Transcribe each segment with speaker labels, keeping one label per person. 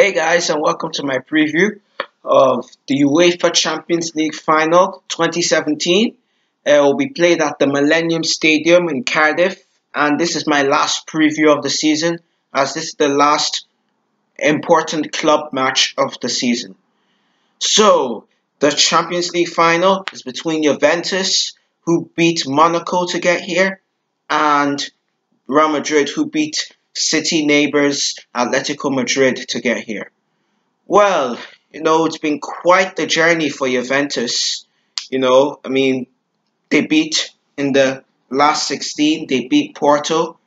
Speaker 1: Hey guys, and welcome to my preview of the UEFA Champions League Final 2017. It will be played at the Millennium Stadium in Cardiff, and this is my last preview of the season, as this is the last important club match of the season. So, the Champions League Final is between Juventus, who beat Monaco to get here, and Real Madrid, who beat City neighbours Atletico Madrid to get here. Well, it's been quite the journey for Juventus. They beat in the last 16, they beat Porto,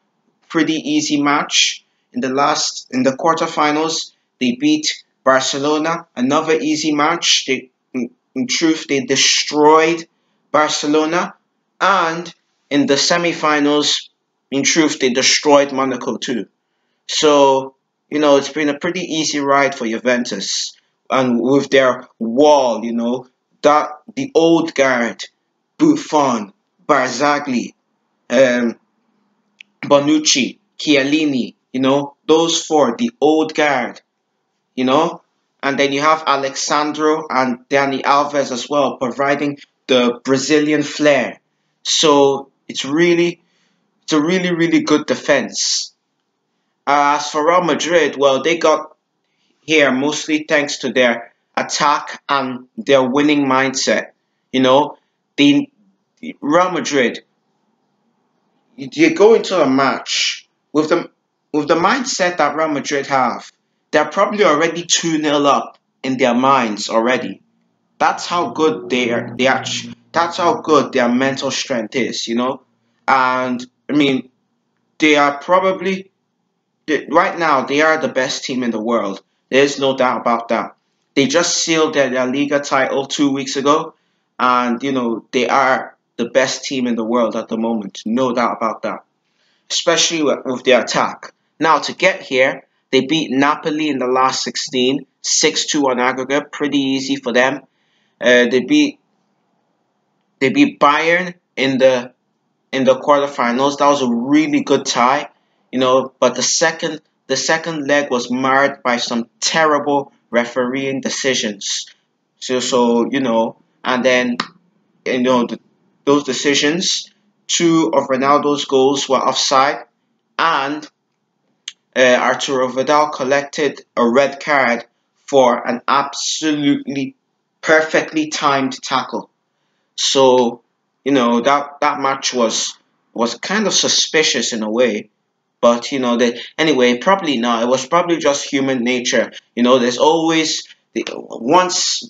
Speaker 1: pretty easy match. In the quarterfinals, they beat Barcelona, another easy match. In truth, they destroyed Barcelona, and in the semi-finals, in truth, they destroyed Monaco too. So, it's been a pretty easy ride for Juventus. And with their wall, the old guard, Buffon, Barzagli, Bonucci, Chiellini, those four, the old guard, and then you have Alexandro and Dani Alves as well, providing the Brazilian flair. So it's a really good defense. As for Real Madrid, well, they got here mostly thanks to their attack and their winning mindset. The Real Madrid, you go into a match with the mindset that Real Madrid have. They're probably already 2-0 up in their minds already. That's how good that's how good their mental strength is. And they are probably right now, they are the best team in the world. There's no doubt about that. They just sealed their La Liga title 2 weeks ago, and they are the best team in the world at the moment. No doubt about that. Especially with their attack. Now to get here, they beat Napoli in the last 16, 6-2 on aggregate, pretty easy for them. They beat Bayern in the quarterfinals. That was a really good tie. But the second leg was marred by some terrible refereeing decisions. And then those decisions, two of Ronaldo's goals were offside, and Arturo Vidal collected a red card for an absolutely perfectly timed tackle. So that match was kind of suspicious in a way. But anyway, probably not. It was probably just human nature. There's always once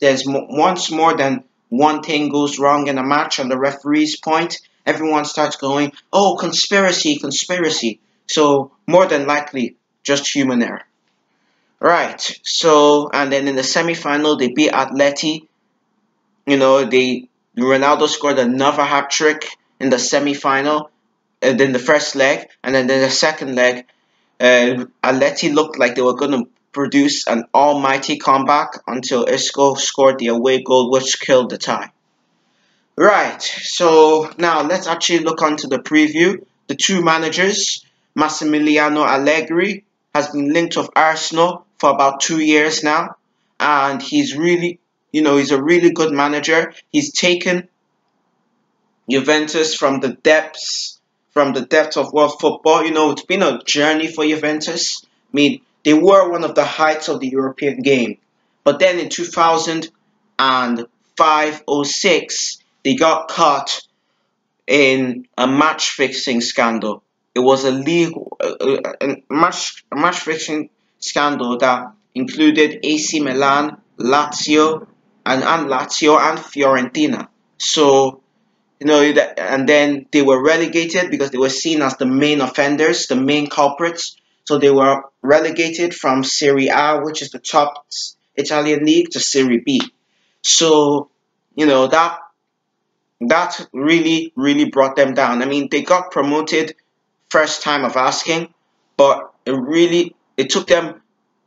Speaker 1: more than one thing goes wrong in a match on the referee's point, everyone starts going, "Oh, conspiracy, conspiracy." So more than likely, just human error. Right. So and then in the semi-final, they beat Atleti. Ronaldo scored another hat trick in the semi-final. In the first leg, and then in the second leg, Atleti looked like they were going to produce an almighty comeback until Isco scored the away goal, which killed the tie. Right, so now let's actually look onto the preview. The two managers, Massimiliano Allegri, has been linked with Arsenal for about 2 years now, and he's a really good manager. He's taken Juventus from the depths of world football. It's been a journey for Juventus. They were one of the heights of the European game. But then in 2005-06, they got caught in a match-fixing scandal. It was a match-fixing scandal that included AC Milan, Lazio, and Fiorentina. So and then they were relegated because they were seen as the main offenders, the main culprits. So they were relegated from Serie A, which is the top Italian league, to Serie B. So, that really brought them down. They got promoted first time of asking, but it took them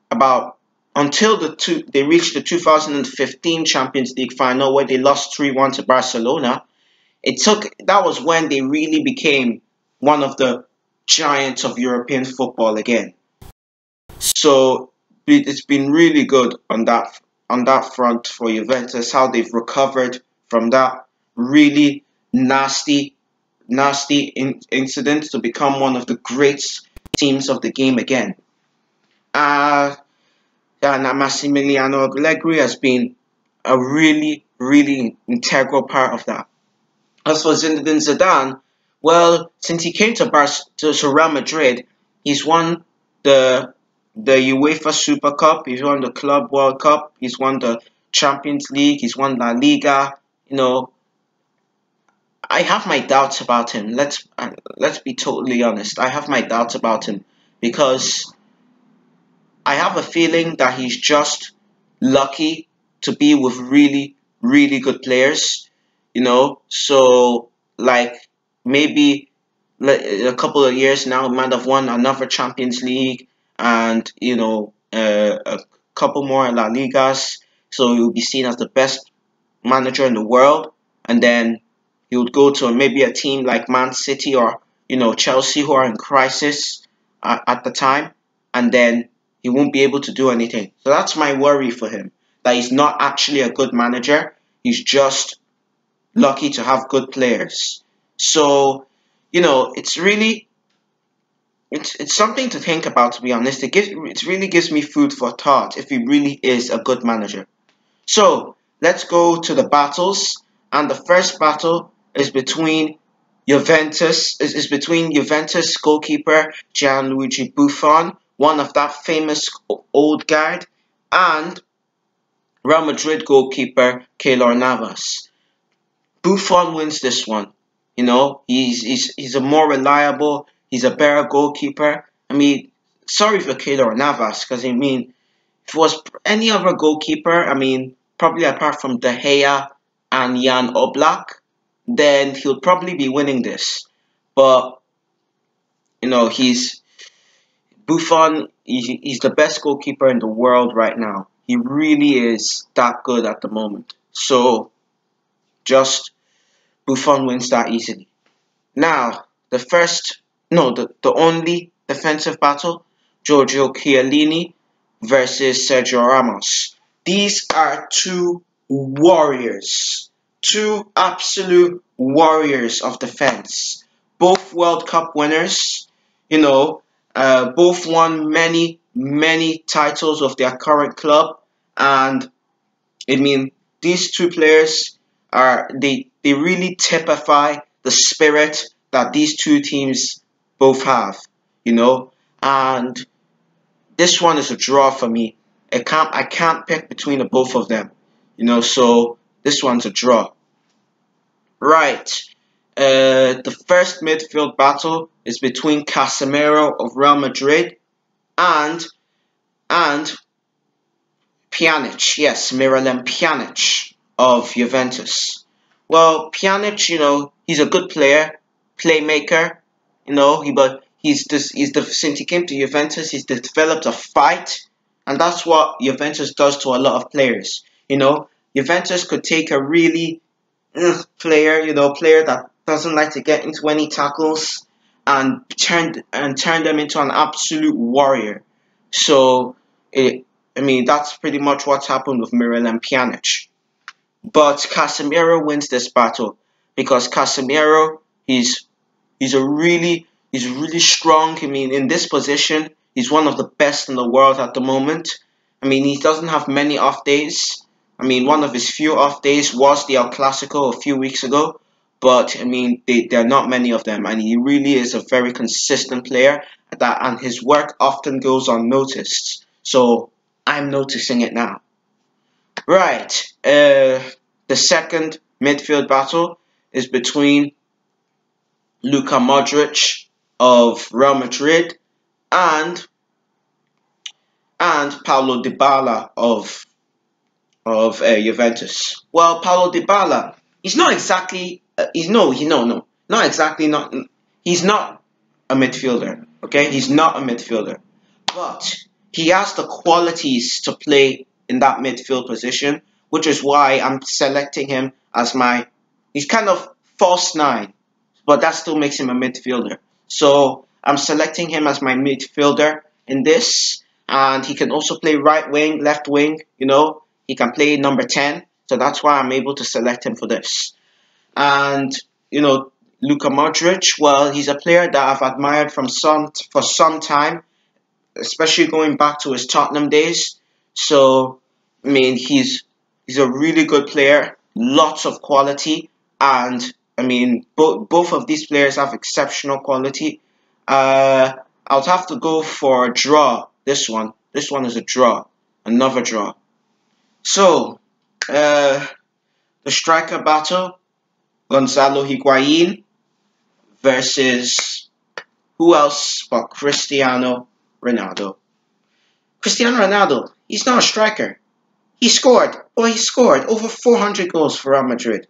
Speaker 1: about until they reached the 2015 Champions League final, where they lost 3-1 to Barcelona. That was when they really became one of the giants of European football again. So it's been really good on that front for Juventus. How they've recovered from that really nasty incident to become one of the great teams of the game again. Uh, and Massimiliano Allegri has been a really integral part of that. As for Zinedine Zidane, well, since he came to Real Madrid, he's won the UEFA Super Cup, he's won the Club World Cup, he's won the Champions League, he's won La Liga. You know, I have my doubts about him. Let's be totally honest. I have my doubts about him because I have a feeling that he's just lucky to be with really good players. So like maybe a couple of years now, he might have won another Champions League and a couple more La Ligas. So he'll be seen as the best manager in the world, and then he would go to maybe a team like Man City or Chelsea, who are in crisis at the time, and then he won't be able to do anything. So that's my worry for him, that he's not actually a good manager. He's just lucky to have good players. So it's something to think about, to be honest. It really gives me food for thought if he really is a good manager. So let's go to the battles, and the first battle is between Juventus goalkeeper Gianluigi Buffon, one of that famous old guard, and Real Madrid goalkeeper Keylor Navas. Buffon wins this one. He's a more reliable, he's a better goalkeeper. I mean, sorry for Keylor Navas, because if it was any other goalkeeper, probably apart from De Gea and Jan Oblak, then he'll probably be winning this. But he's Buffon. He's the best goalkeeper in the world right now. He really is that good at the moment. So just Buffon wins that easily. Now the only defensive battle: Giorgio Chiellini versus Sergio Ramos. These are two warriors. Two absolute warriors of defense. Both World Cup winners. Both won many titles of their current club. And these two players they really typify the spirit that these two teams both have. And this one is a draw for me. I can't pick between the both of them. So this one's a draw. Right. The first midfield battle is between Casemiro of Real Madrid and Pjanic. Yes, Miralem Pjanic of Juventus. Well, Pjanic, he's a good player, playmaker. Since he came to Juventus, he's developed a fight, and that's what Juventus does to a lot of players. Juventus could take a really player that doesn't like to get into any tackles and turn them into an absolute warrior. So that's pretty much what's happened with Miralem Pjanic. But Casemiro wins this battle because Casemiro he's really strong. In this position, he's one of the best in the world at the moment. He doesn't have many off days. One of his few off days was the El Clasico a few weeks ago. But, there are not many of them. And he really is a very consistent player. And his work often goes unnoticed. So, I'm noticing it now. Right. The second midfield battle is between Luka Modric of Real Madrid and Paulo Dybala of Juventus. Well, Paulo Dybala, he's not exactly he's not a midfielder. Okay, he's not a midfielder, but he has the qualities to play in that midfield position, which is why I'm selecting him as he's kind of false nine, but that still makes him a midfielder. So I'm selecting him as my midfielder in this. and he can also play right wing, left wing. He can play number 10. So that's why I'm able to select him for this. And Luka Modric, well, he's a player that I've admired for some time, especially going back to his Tottenham days. So, I mean, he's a really good player, lots of quality, and I mean, both of these players have exceptional quality. I'll have to go for a draw. This one is a draw, another draw. So, the striker battle: Gonzalo Higuain versus who else but Cristiano Ronaldo. Cristiano Ronaldo, he's not a striker. He scored over 400 goals for Real Madrid.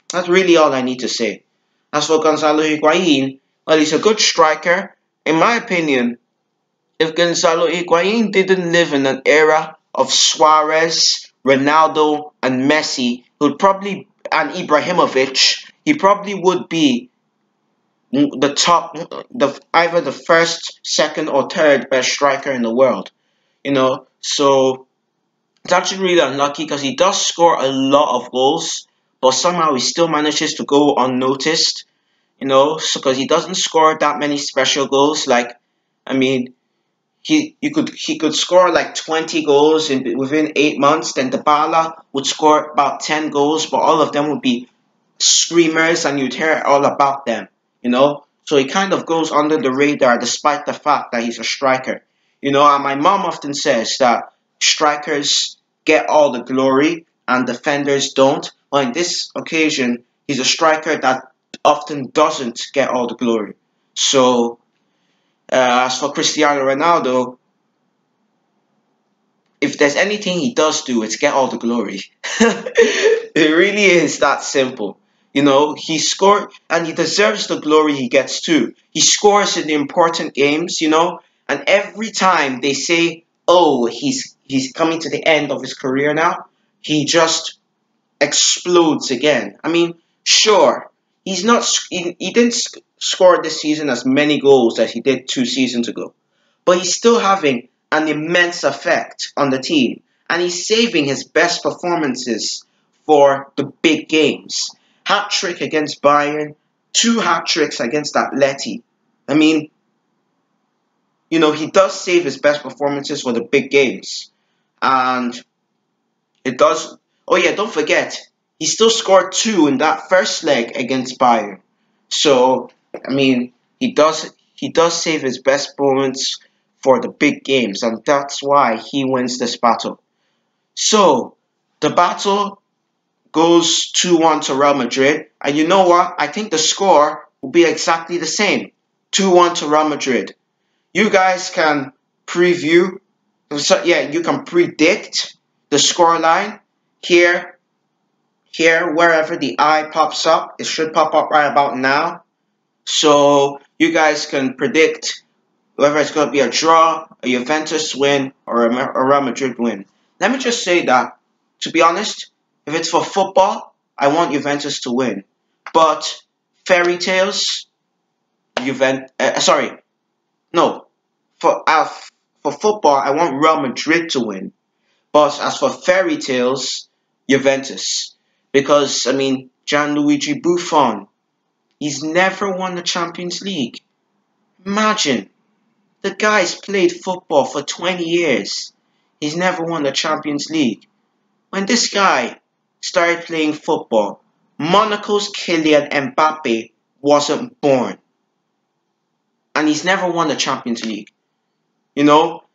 Speaker 1: That's really all I need to say. As for Gonzalo Higuain, well, he's a good striker. In my opinion, if Gonzalo Higuain didn't live in an era of Suarez, Ronaldo, and Messi, and Ibrahimovic, he probably would be the top, either the first, second, or third best striker in the world. So it's actually really unlucky because he does score a lot of goals, but somehow he still manages to go unnoticed. Because he doesn't score that many special goals. Like, I mean, he could score like 20 goals within 8 months. Then Dybala would score about 10 goals, but all of them would be screamers, and you'd hear all about them. So he kind of goes under the radar, despite the fact that he's a striker. And my mom often says that strikers get all the glory and defenders don't. Well, in this occasion, he's a striker that often doesn't get all the glory. So, as for Cristiano Ronaldo, if there's anything he does do, it's get all the glory. It really is that simple. He scored, and he deserves the glory he gets too. He scores in the important games, and every time they say, oh, he's coming to the end of his career now, he just explodes again. I mean, sure, he didn't score this season as many goals as he did 2 seasons ago, but he's still having an immense effect on the team, and he's saving his best performances for the big games. Hat-trick against Bayern, 2 hat-tricks against Atleti. I mean, he does save his best performances for the big games. And it does. Oh yeah, don't forget, he still scored 2 in that first leg against Bayern. So, I mean, he does save his best moments for the big games, and that's why he wins this battle. So, the battle goes 2-1 to Real Madrid. And you know what? I think the score will be exactly the same. 2-1 to Real Madrid. You guys can preview. So, yeah, you can predict the scoreline here, wherever the eye pops up. It should pop up right about now. So you guys can predict whether it's going to be a draw, a Juventus win, or a Real Madrid win. Let me just say that, to be honest, if it's for football, I want Juventus to win. But fairy tales, for football, I want Real Madrid to win. But as for fairy tales, Juventus. Because, I mean, Gianluigi Buffon, he's never won the Champions League. Imagine, the guy's played football for 20 years. He's never won the Champions League. When this guy started playing football, Monaco's Kylian Mbappe wasn't born. And he's never won the Champions League.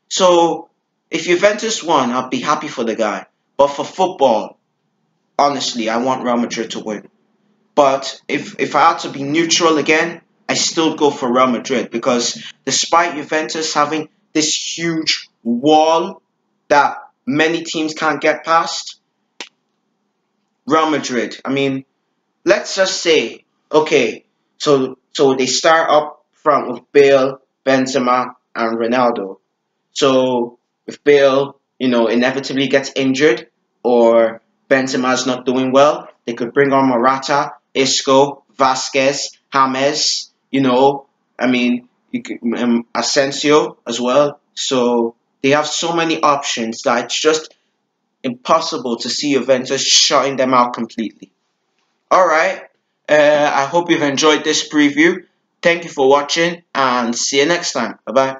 Speaker 1: So if Juventus won, I'd be happy for the guy. But for football, honestly, I want Real Madrid to win. But if I had to be neutral again, I still go for Real Madrid, because despite Juventus having this huge wall that many teams can't get past, Real Madrid, I mean, let's just say, okay, so they start up front with Bale, Benzema, and Ronaldo. So if Bale, inevitably gets injured, or Benzema's not doing well, they could bring on Morata, Isco, Vasquez, James. I mean, Asensio as well. So they have so many options that it's just impossible to see Juventus shutting them out completely. All right. I hope you've enjoyed this preview. Thank you for watching and see you next time. Bye bye.